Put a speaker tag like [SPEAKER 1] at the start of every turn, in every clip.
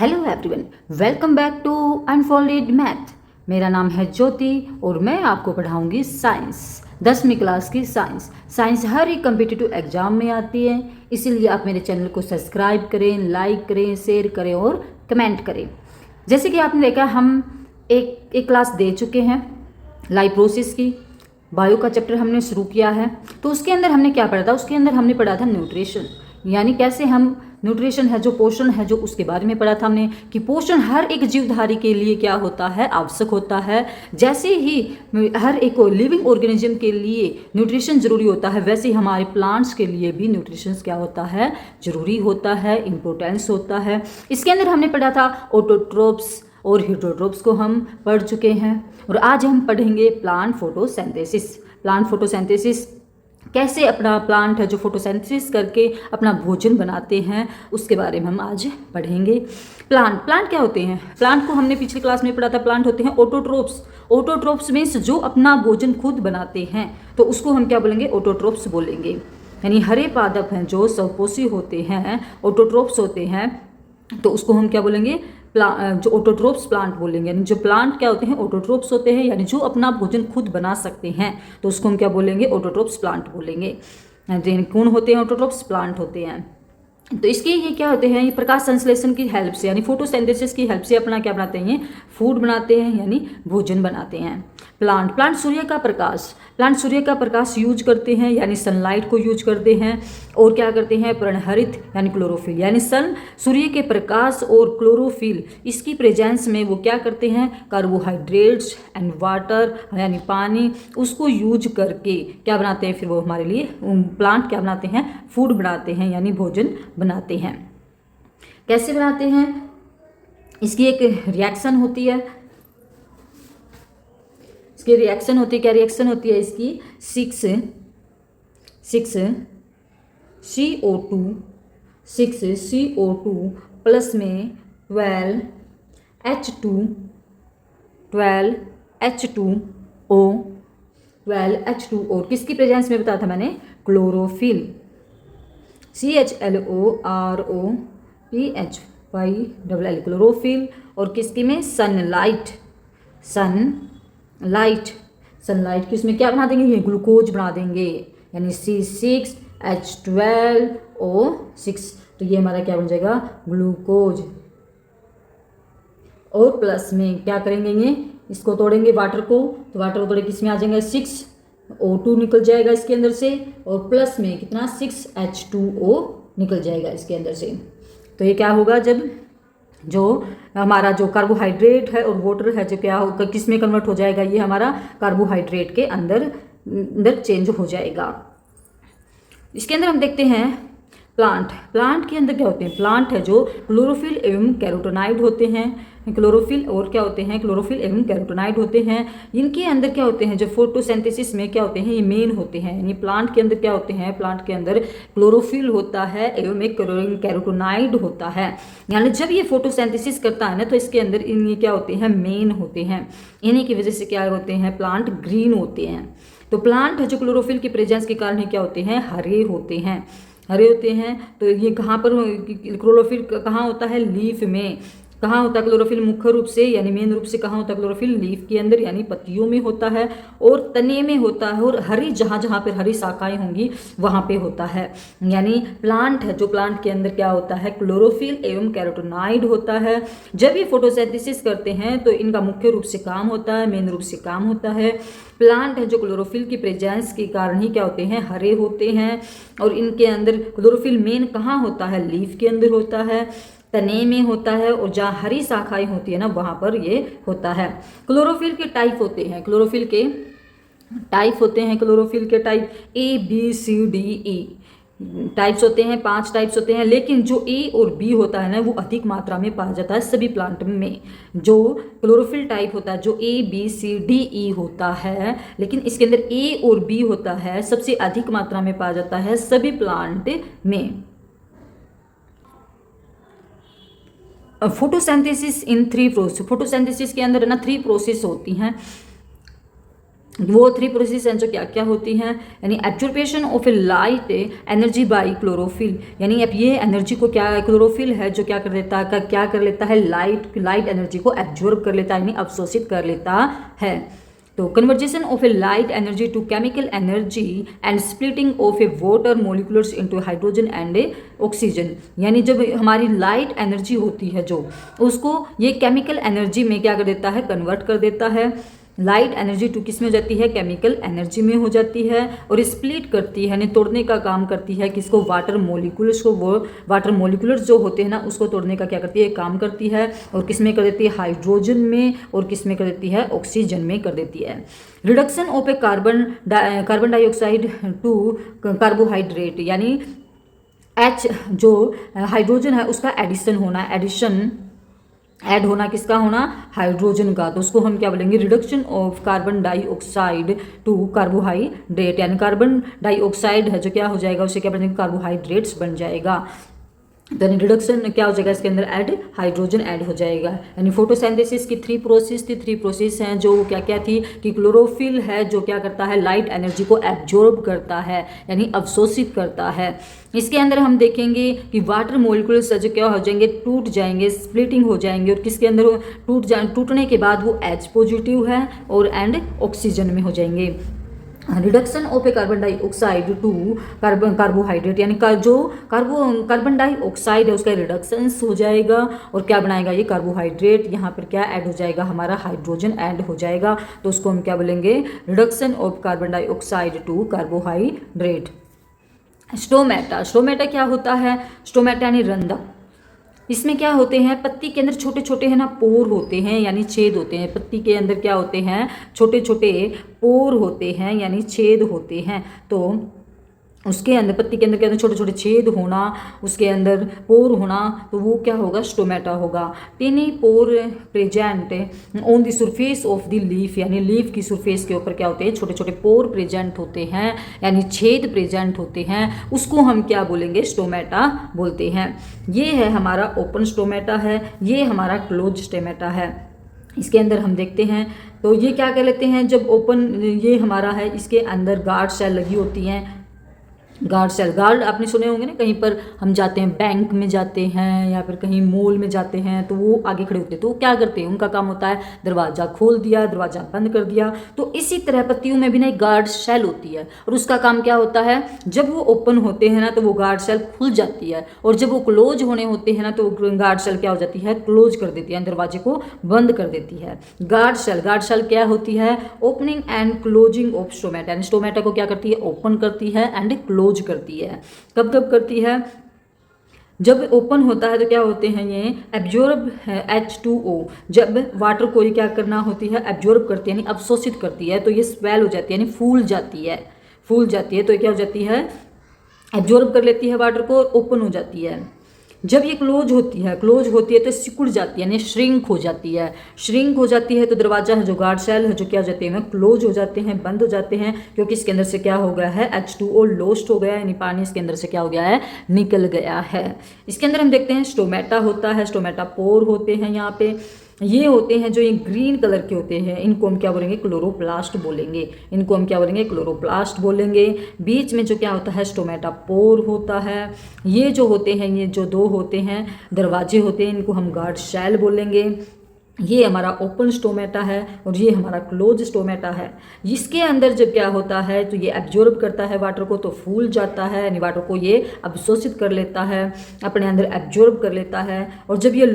[SPEAKER 1] Hello everyone, welcome back to unfolded math. मेरा नाम है ज्योति और मैं आपको पढ़ाऊंगी साइंस, 10वीं क्लास की साइंस। साइंस हर एक कम्पिटिटिव एग्जाम में आती है, इसीलिए आप मेरे चैनल को सब्सक्राइब करें, लाइक करें, शेयर करें और कमेंट करें। जैसे कि आपने देखा, हम एक क्लास दे चुके हैं लाइफ प्रोसेस की। बायो का चैप्टर हमने शुरू किया है, तो उसके अंदर हमने क्या पढ़ा था? उसके अंदर हमने पढ़ा था न्यूट्रिशन, यानी कैसे हम न्यूट्रिशन है जो पोषण है जो उसके बारे में पढ़ा था हमने कि पोषण हर एक जीवधारी के लिए क्या होता है, आवश्यक होता है। जैसे ही हर एक लिविंग ऑर्गेनिज्म के लिए न्यूट्रिशन जरूरी होता है, वैसे ही हमारे प्लांट्स के लिए भी न्यूट्रिशन क्या होता है, जरूरी होता है, इम्पोर्टेंस होता है। इसके अंदर हमने पढ़ा था ऑटोट्रोप्स और हेटरोट्रोप्स को हम पढ़ चुके हैं, और आज हम पढ़ेंगे प्लांट फोटोसिंथेसिस। प्लांट फोटोसिंथेसिस कैसे अपना प्लांट है जो फोटोसिंथेसिस करके अपना भोजन बनाते हैं, उसके बारे में हम आज पढ़ेंगे। प्लांट क्या होते हैं? प्लांट को हमने पिछली क्लास में पढ़ा था। प्लांट होते हैं ऑटोट्रोप्स। ऑटोट्रोप्स मीन्स जो अपना भोजन खुद बनाते हैं, तो उसको हम क्या बोलेंगे? ऑटोट्रोप्स बोलेंगे। यानी हरे पादप हैं जो स्वपोषी होते हैं, ऑटोट्रोप्स होते हैं, तो उसको हम क्या बोलेंगे? जो ऑटोट्रोप्स प्लांट बोलेंगे। यानी जो प्लांट क्या होते हैं? ऑटोट्रोप्स होते हैं, यानी जो अपना भोजन खुद बना सकते हैं, तो उसको हम क्या बोलेंगे? ऑटोट्रोप्स प्लांट बोलेंगे। कौन होते हैं? ऑटोट्रोप्स प्लांट होते हैं। तो इसके ये क्या होते हैं? ये प्रकाश संश्लेषण की हेल्प से, यानी फोटोसिंथेसिस की हेल्प से अपना क्या बनाते हैं? फूड बनाते हैं, यानी भोजन बनाते हैं। प्लांट सूर्य का प्रकाश, प्लांट सूर्य का प्रकाश यूज करते हैं, यानी सनलाइट को यूज करते हैं। और क्या करते हैं? पर्णहरित यानी क्लोरोफिल, यानी सूर्य के प्रकाश और क्लोरोफिल, इसकी प्रेजेंस में वो क्या करते हैं? कार्बोहाइड्रेट्स एंड वाटर यानी पानी, उसको यूज करके क्या बनाते हैं? फिर वो हमारे लिए प्लांट क्या बनाते हैं? फूड बनाते हैं, यानी भोजन बनाते हैं। कैसे बनाते हैं? इसकी एक रिएक्शन होती है। इसकी रिएक्शन होती है, क्या रिएक्शन होती है इसकी? 6CO2 प्लस में 12H2O और किसकी प्रेजेंस में बताया था मैंने? Chlorophyll, CHLOROPHYLL chlorophyll. और किसकी में? सनलाइट की उसमें क्या बना देंगे? ये ग्लूकोज बना देंगे, यानी C6H12O6। तो ये हमारा क्या बन जाएगा? ग्लूकोज। और प्लस में क्या करेंगे? ये इसको तोड़ेंगे वाटर को, तो वाटर को तोड़े किस में आ जाएंगे? 6O2 निकल जाएगा इसके अंदर से, और प्लस में कितना? 6H2O निकल जाएगा इसके अंदर से। तो ये क्या होगा? जब जो हमारा जो कार्बोहाइड्रेट है और वाटर है, जो क्या होगा? किस में कन्वर्ट हो जाएगा? ये हमारा कार्बोहाइड्रेट के अंदर चेंज हो जाएगा। इसके अंदर हम देखते हैं प्लांट के अंदर क्या होते हैं? प्लांट है जो क्लोरोफिल एवं कैरोटीनॉइड होते हैं। क्लोरोफिल और क्या होते हैं? क्लोरोफिल एवं कैरोटीनॉइड होते हैं। इनके अंदर क्या होते हैं? जो फोटोसिंथेसिस में क्या होते हैं? ये मेन होते हैं। यानी प्लांट के अंदर क्या होते हैं? प्लांट के अंदर क्लोरोफिल होता है एवं एक कैरोटीनॉइड होता है। यानी जब ये फोटोसिंथेसिस करता है ना, तो इसके अंदर ये क्या होते हैं? मेन होते हैं। इन्हीं की वजह से क्या होते हैं? प्लांट ग्रीन होते हैं। तो प्लांट है जो क्लोरोफिल की प्रेजेंस के कारण ही क्या होते हैं? हरे होते हैं। तो ये कहाँ पर क्लोरोफिल कहाँ होता है? लीफ में। कहाँ होता है क्लोरोफिल? मुख्य रूप से यानी मेन रूप से कहाँ होता है क्लोरोफिल? लीफ के अंदर, यानी पत्तियों में होता है, और तने में होता है, और हरी जहाँ पर हरी शाखाएं होंगी वहाँ पे होता है। यानी प्लांट है जो प्लांट के अंदर क्या होता है? क्लोरोफिल एवं कैरोटीनॉइड होता है। जब ये फोटोसिंथेसिस करते हैं तो इनका मुख्य रूप से काम होता है, मेन रूप से काम होता है। प्लांट है जो क्लोरोफिल की प्रेजेंस के कारण ही क्या होते हैं? हरे होते हैं। और इनके अंदर क्लोरोफिल मेन कहाँ होता है? लीफ के अंदर होता है, तने में होता है, और जहाँ हरी शाखाएं होती है ना, वहाँ पर ये होता है। क्लोरोफिल के टाइप होते हैं। क्लोरोफिल के टाइप ABCDE टाइप्स होते हैं। 5 टाइप्स होते हैं, लेकिन जो ए और बी होता है ना, वो अधिक मात्रा में पाया जाता है सभी प्लांट में। जो क्लोरोफिल टाइप होता है, जो ABCDE होता है, लेकिन इसके अंदर ए और बी होता है, सबसे अधिक मात्रा में पाया जाता है सभी प्लांट में। Photosynthesis in 3 process. फोटोसिंथेसिस के अंदर ना 3 प्रोसेस होती हैं। वो 3 प्रोसेस हैं जो क्या क्या होती हैं, यानी absorption of a light energy by chlorophyll, यानी अब ये एनर्जी को क्या, क्लोरोफिल है जो क्या कर देता है, क्या कर लेता है, लाइट एनर्जी को एब्जॉर्ब कर लेता है, यानी अवशोषित कर लेता है। तो conversation of a light energy to chemical energy and splitting of a water moleculars into hydrogen and a oxygen, यानी जब हमारी लाइट एनर्जी होती है जो, उसको ये केमिकल एनर्जी में क्या कर देता है, कन्वर्ट कर देता है। लाइट एनर्जी टू किस में हो जाती है, केमिकल एनर्जी में हो जाती है, और स्प्लिट करती है, यानी तोड़ने का काम करती है किसको, वाटर मोलिकुलर्स को। वो वाटर मोलिकुलर्स जो होते हैं ना, उसको तोड़ने का क्या करती है, काम करती है, और किस में कर देती है, हाइड्रोजन में, और किस में कर देती है, ऑक्सीजन में कर देती है। Reduction of a carbon dioxide to carbohydrate, यानी H जो हाइड्रोजन है उसका एडिशन होना, ऐड होना किसका होना, हाइड्रोजन का, तो उसको हम क्या बोलेंगे, reduction of carbon dioxide to carbohydrate, यानी कार्बन डाइऑक्साइड है जो क्या हो जाएगा, उसे क्या बनेगा, कार्बोहाइड्रेट्स बन जाएगा। तो रिडक्शन क्या हो जाएगा, इसके अंदर ऐड हाइड्रोजन ऐड हो जाएगा। यानी फोटोसिंथेसिस की 3 प्रोसेस थी, 3 प्रोसेस हैं जो क्या क्या थी, कि क्लोरोफिल है जो क्या करता है, लाइट एनर्जी को एब्जॉर्ब करता है, यानी अवशोषित करता है। इसके अंदर हम देखेंगे कि वाटर मोलिकुल्स जो क्या हो जाएंगे, टूट जाएंगे, स्प्लिटिंग हो जाएंगे, और किसके अंदर टूटने के बाद वो H पॉजिटिव है और एंड ऑक्सीजन में हो जाएंगे। Reduction of a carbon dioxide to carbohydrate, यानी जो कार्बन डाइऑक्साइड है उसका रिडक्शंस हो जाएगा, और क्या बनाएगा ये, कार्बोहाइड्रेट। यहाँ पर क्या ऐड हो जाएगा, हमारा हाइड्रोजन ऐड हो जाएगा, तो उसको हम क्या बोलेंगे, reduction of carbon dioxide to carbohydrate. Stomata क्या होता है, स्टोमेटा यानी रंध्र। इसमें क्या होते हैं, पत्ती के अंदर छोटे छोटे है ना पोर होते हैं, यानी छेद होते हैं। पत्ती के अंदर क्या होते हैं, छोटे छोटे पोर होते हैं, यानी छेद होते हैं। तो उसके अंदर, पत्ती के अंदर क्या, छोटे छोटे छेद होना, उसके अंदर पोर होना, तो वो क्या होगा, स्टोमेटा होगा। Tiny pore present on the surface of the leaf, यानी लीफ की सरफेस के ऊपर क्या होते हैं, छोटे छोटे पोर प्रेजेंट होते हैं, यानी छेद प्रेजेंट होते हैं, उसको हम क्या बोलेंगे, स्टोमेटा बोलते हैं। ये है हमारा ओपन स्टोमेटा है, ये हमारा क्लोज स्टोमेटा है। इसके अंदर हम देखते हैं तो ये क्या कर लेते हैं, जब ओपन ये हमारा है, इसके अंदर गार्ड सेल लगी होती हैं। गार्ड आपने सुने होंगे ना, कहीं पर हम जाते हैं, बैंक में जाते हैं या फिर कहीं मॉल में जाते हैं, तो वो आगे खड़े होते हैं, तो वो क्या करते हैं, उनका काम होता है दरवाज़ा खोल दिया, दरवाज़ा बंद कर दिया। तो इसी तरह पत्तियों में भी ना एक गार्ड सेल होती है, और उसका काम क्या होता है, जब वो ओपन होते हैं ना तो वो गार्ड सेल खुल जाती है, और जब वो क्लोज होने होते हैं ना तो गार्ड सेल क्या हो जाती है, क्लोज कर देती है, दरवाजे को बंद कर देती है। गार्ड सेल क्या होती है, opening and closing of stomata, यानी स्टोमेटा को क्या करती है, ओपन करती है एंड क्लोज करती है। कब कब करती है, जब ओपन होता है तो क्या होते हैं, ये एब्जॉर्ब है H2O, जब वाटर को ये क्या करना होती है, एब्जॉर्ब करती है, यानी अवशोषित करती है, तो ये स्वेल हो जाती है, यानी फूल जाती है, तो ये क्या हो जाती है, एब्जॉर्ब कर लेती है वाटर को और ओपन हो जाती है। जब ये क्लोज होती है तो सिकुड़ जाती है, यानी श्रिंक हो जाती है, तो दरवाजा है जो गार्ड सेल है जो क्या हो जाते हैं, क्लोज हो जाते हैं, बंद हो जाते हैं, क्योंकि इसके अंदर से क्या हो गया है, H2O लॉस्ट हो गया है, यानी पानी इसके अंदर से क्या हो गया है, निकल गया है। इसके अंदर हम देखते हैं स्टोमेटा होता है, स्टोमेटा पोर होते हैं, यहाँ पे ये होते हैं जो ये ग्रीन कलर के होते हैं, इनको हम क्या बोलेंगे, क्लोरोप्लास्ट बोलेंगे। बीच में जो क्या होता है, स्टोमेटा पोर होता है। ये जो होते हैं, ये जो 2 होते हैं दरवाजे होते हैं, इनको हम गार्ड सेल बोलेंगे। ये हमारा ओपन स्टोमेटा है और ये हमारा क्लोज स्टोमेटा है। इसके अंदर जब क्या होता है तो ये एब्जॉर्ब करता है वाटर को, तो फूल जाता है, यानी वाटर को ये अवशोषित कर लेता है, अपने अंदर एब्जॉर्ब कर लेता है। और जब ये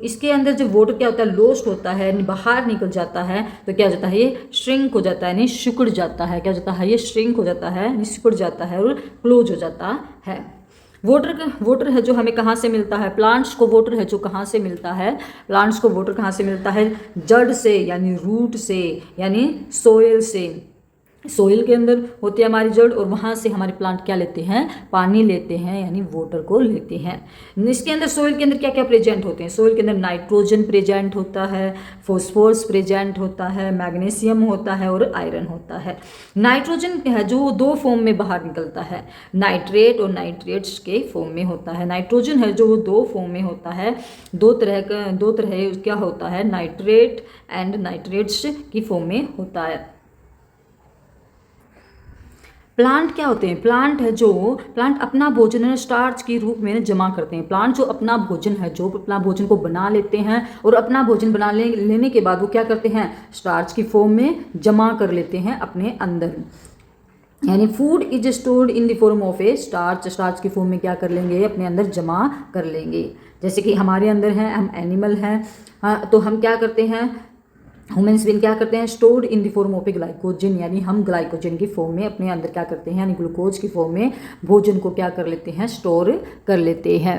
[SPEAKER 1] इसके अंदर जब वाटर क्या होता है, लॉस्ट होता है, यानी बाहर निकल जाता है, तो क्या हो जाता है, ये श्रिंक हो जाता है, यानी सिकुड़ जाता है। क्या हो जाता है, ये श्रिंक हो जाता है, यानी सिकुड़ जाता है और क्लोज हो जाता है। वाटर है जो हमें कहाँ से मिलता है, प्लांट्स को वाटर है जो कहाँ से मिलता है, जड़ से, यानी रूट से, यानी सोइल से। सोइल के अंदर होती है हमारी जड़, और वहाँ से हमारे प्लांट क्या लेते हैं, पानी लेते हैं, यानी वाटर को लेते हैं। इसके अंदर सोइल के अंदर क्या क्या प्रेजेंट होते हैं, सोइल के अंदर नाइट्रोजन प्रेजेंट होता है, फॉस्फोरस प्रेजेंट होता है, मैग्नीशियम होता है और आयरन होता है। नाइट्रोजन है जो 2 फॉर्म में बाहर निकलता है, नाइट्रेट और नाइट्रेट्स के फॉर्म में होता है। नाइट्रोजन है जो 2 फॉर्म में होता है, दो तरह क्या होता है, नाइट्रेट एंड नाइट्रेट्स की फॉर्म में होता है। प्लांट क्या होते हैं? प्लांट है जो प्लांट अपना भोजन है स्टार्च के रूप में जमा करते हैं। प्लांट जो अपना भोजन है, जो अपना भोजन को बना लेते हैं और अपना भोजन बना लेने के बाद वो क्या करते हैं? स्टार्च की फॉर्म में जमा कर लेते हैं अपने अंदर। यानी food is stored in the form of A starch. Starch की फॉर्म में क्या कर लेंगे? अपने अंदर जमा कर लेंगे। जैसे कि हमारे अंदर हैं, हम एनिमल हैं, तो हम क्या करते हैं? ह्यूमन्स बीइंग क्या करते हैं? Stored in the form of A glycogen, यानी हम ग्लाइकोजन की फॉर्म में अपने अंदर क्या करते हैं? यानी ग्लूकोज की फॉर्म में भोजन को क्या कर लेते हैं? स्टोर कर लेते हैं,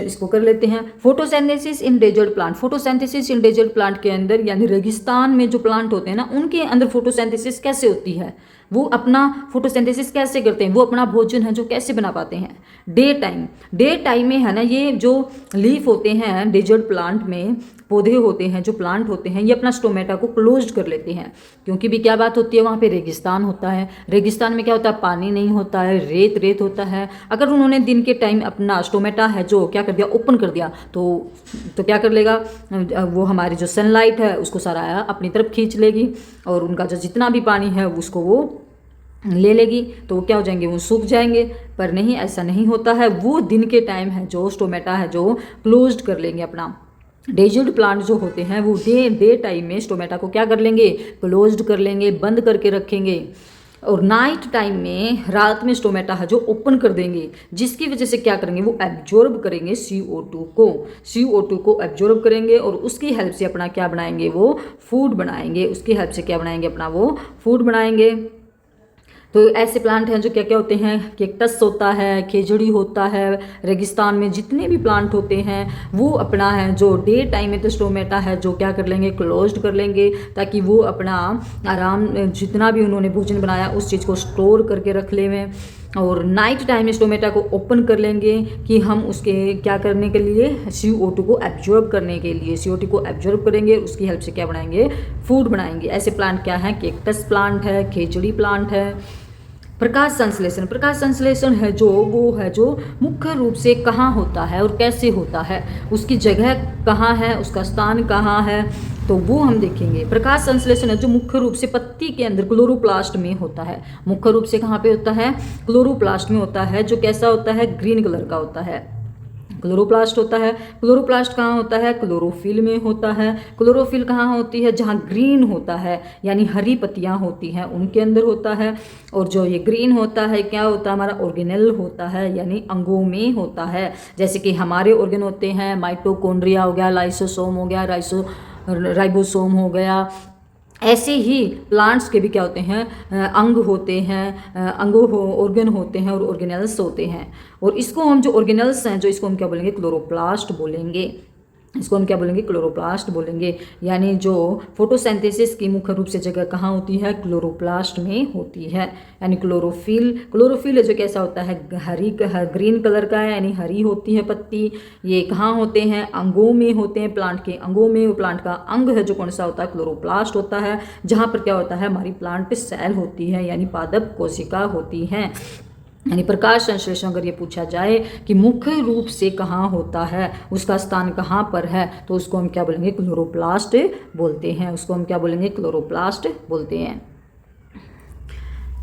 [SPEAKER 1] इसको कर लेते हैं। Photosynthesis in desert plant. Photosynthesis in desert plant के अंदर यानी रेगिस्तान में जो प्लांट होते हैं ना, उनके अंदर फोटोसिंथेसिस कैसे होती है? वो अपना फोटोसिंथेसिस कैसे करते हैं? वो अपना भोजन है जो कैसे बना पाते हैं? डे टाइम में है ना, ये जो लीफ होते हैं डेजर्ट प्लांट में, पौधे होते हैं, जो प्लांट होते हैं, ये अपना स्टोमेटा को क्लोज्ड कर लेते हैं। क्योंकि भी क्या बात होती है? वहाँ पे रेगिस्तान होता है। रेगिस्तान में क्या होता है? पानी नहीं होता है, रेत होता है। अगर उन्होंने दिन के टाइम अपना स्टोमेटा है जो क्या कर दिया? ओपन कर दिया, तो क्या कर लेगा? वो हमारी जो सनलाइट है उसको सारा अपनी तरफ खींच लेगी और उनका जो जितना भी पानी है उसको वो ले लेगी, तो वो क्या हो जाएंगे? वो सूख जाएंगे। पर नहीं, ऐसा नहीं होता है। वो दिन के टाइम है जो स्टोमेटा है जो क्लोज्ड कर लेंगे अपना। डेजर्ट प्लांट जो होते हैं वो डे टाइम में स्टोमेटा को क्या कर लेंगे? क्लोज्ड कर लेंगे, बंद करके रखेंगे। और नाइट टाइम में, रात में स्टोमेटा है जो ओपन कर देंगे, जिसकी वजह से क्या करेंगे? वो एब्जॉर्ब करेंगे CO2 को एब्जॉर्ब करेंगे और उसकी हेल्प से अपना क्या बनाएंगे? वो फूड बनाएंगे। उसकी हेल्प से क्या बनाएंगे? अपना वो फूड बनाएंगे। तो ऐसे प्लांट हैं जो क्या क्या होते हैं? कैक्टस होता है, खेजड़ी होता है। रेगिस्तान में जितने भी प्लांट होते हैं वो अपना है जो डे टाइम में तो स्टोमेटा है जो क्या कर लेंगे? क्लोज्ड कर लेंगे, ताकि वो अपना आराम जितना भी उन्होंने भोजन बनाया उस चीज़ को स्टोर करके रख लें। और नाइट टाइम में स्टोमेटा को ओपन कर लेंगे कि हम उसके क्या करने के लिए? CO2 को एब्जॉर्ब करने के लिए CO2 को एब्जॉर्ब करेंगे, उसकी हेल्प से क्या बनाएंगे? फूड बनाएंगे। ऐसे प्लांट क्या है? कैक्टस प्लांट है, खेजड़ी प्लांट है। प्रकाश संश्लेषण। प्रकाश संश्लेषण है जो वो है जो मुख्य रूप से कहाँ होता है और कैसे होता है? उसकी जगह कहाँ है? उसका स्थान कहाँ है? तो वो हम देखेंगे। प्रकाश संश्लेषण है जो मुख्य रूप से पत्ती के अंदर क्लोरोप्लास्ट में होता है। मुख्य रूप से कहाँ पे होता है? क्लोरोप्लास्ट में होता है, जो कैसा होता है? ग्रीन कलर का होता है, क्लोरोप्लास्ट होता है। क्लोरोप्लास्ट कहाँ होता है? क्लोरोफिल में होता है। क्लोरोफिल कहाँ होती है? जहाँ ग्रीन होता है, यानी हरी पत्तियाँ होती हैं, उनके अंदर होता है। और जो ये ग्रीन होता है क्या होता है? हमारा ऑर्गेनेल होता है, यानी अंगों में होता है। जैसे कि हमारे ऑर्गन होते हैं, माइटोकॉन्ड्रिया हो गया, लाइसोसोम हो गया, राइबोसोम हो गया। ऐसे ही प्लांट्स के भी क्या होते हैं? अंग होते हैं, ऑर्गन होते हैं और ऑर्गेनेल्स होते हैं। और इसको हम जो ऑर्गेनेल्स हैं जो इसको हम क्या बोलेंगे? क्लोरोप्लास्ट बोलेंगे। इसको हम क्या बोलेंगे? क्लोरोप्लास्ट बोलेंगे। यानी जो फोटोसिंथेसिस की मुख्य रूप से जगह कहाँ होती है? क्लोरोप्लास्ट में होती है। यानी क्लोरोफिल जो कैसा होता है? ग्रीन कलर का है, यानी हरी होती है पत्ती। ये कहाँ होते हैं? अंगों में होते हैं, प्लांट के अंगों में। प्लांट का अंग है जो कौन सा होता है? क्लोरोप्लास्ट होता है। जहाँ पर क्या होता है? हमारी प्लांट सेल होती है, यानी पादप कोशिका होती हैं। यानी प्रकाश संश्लेषण अगर ये पूछा जाए कि मुख्य रूप से कहाँ होता है, उसका स्थान कहाँ पर है, तो उसको हम क्या बोलेंगे? क्लोरोप्लास्ट बोलते हैं। उसको हम क्या बोलेंगे? क्लोरोप्लास्ट बोलते हैं।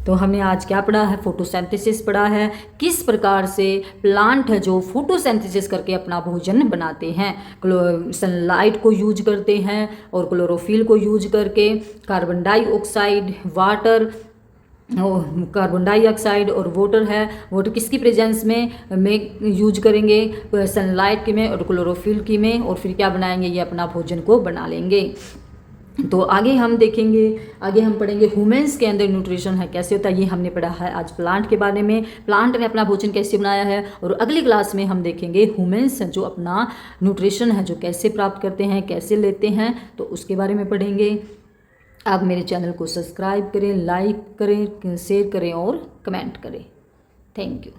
[SPEAKER 1] तो हमने आज क्या पढ़ा है? फोटोसिंथेसिस पढ़ा है। किस प्रकार से प्लांट है जो फोटोसिंथेसिस करके अपना भोजन बनाते हैं। सनलाइट को यूज करते हैं और क्लोरोफिल को यूज करके carbon dioxide, water, carbon dioxide और वाटर है, वाटर किसकी प्रेजेंस में यूज करेंगे? सनलाइट की में और क्लोरोफिल की में। और फिर क्या बनाएंगे? ये अपना भोजन को बना लेंगे। तो आगे हम देखेंगे, आगे हम पढ़ेंगे ह्यूमन्स के अंदर न्यूट्रिशन है कैसे होता है। ये हमने पढ़ा है आज प्लांट के बारे में, प्लांट ने अपना भोजन कैसे बनाया है। और अगली क्लास में हम देखेंगे ह्यूमन्स जो अपना न्यूट्रिशन है जो कैसे प्राप्त करते हैं, कैसे लेते हैं, तो उसके बारे में पढ़ेंगे। आप मेरे चैनल को सब्सक्राइब करें, लाइक करें, शेयर करें और कमेंट करें। Thank you.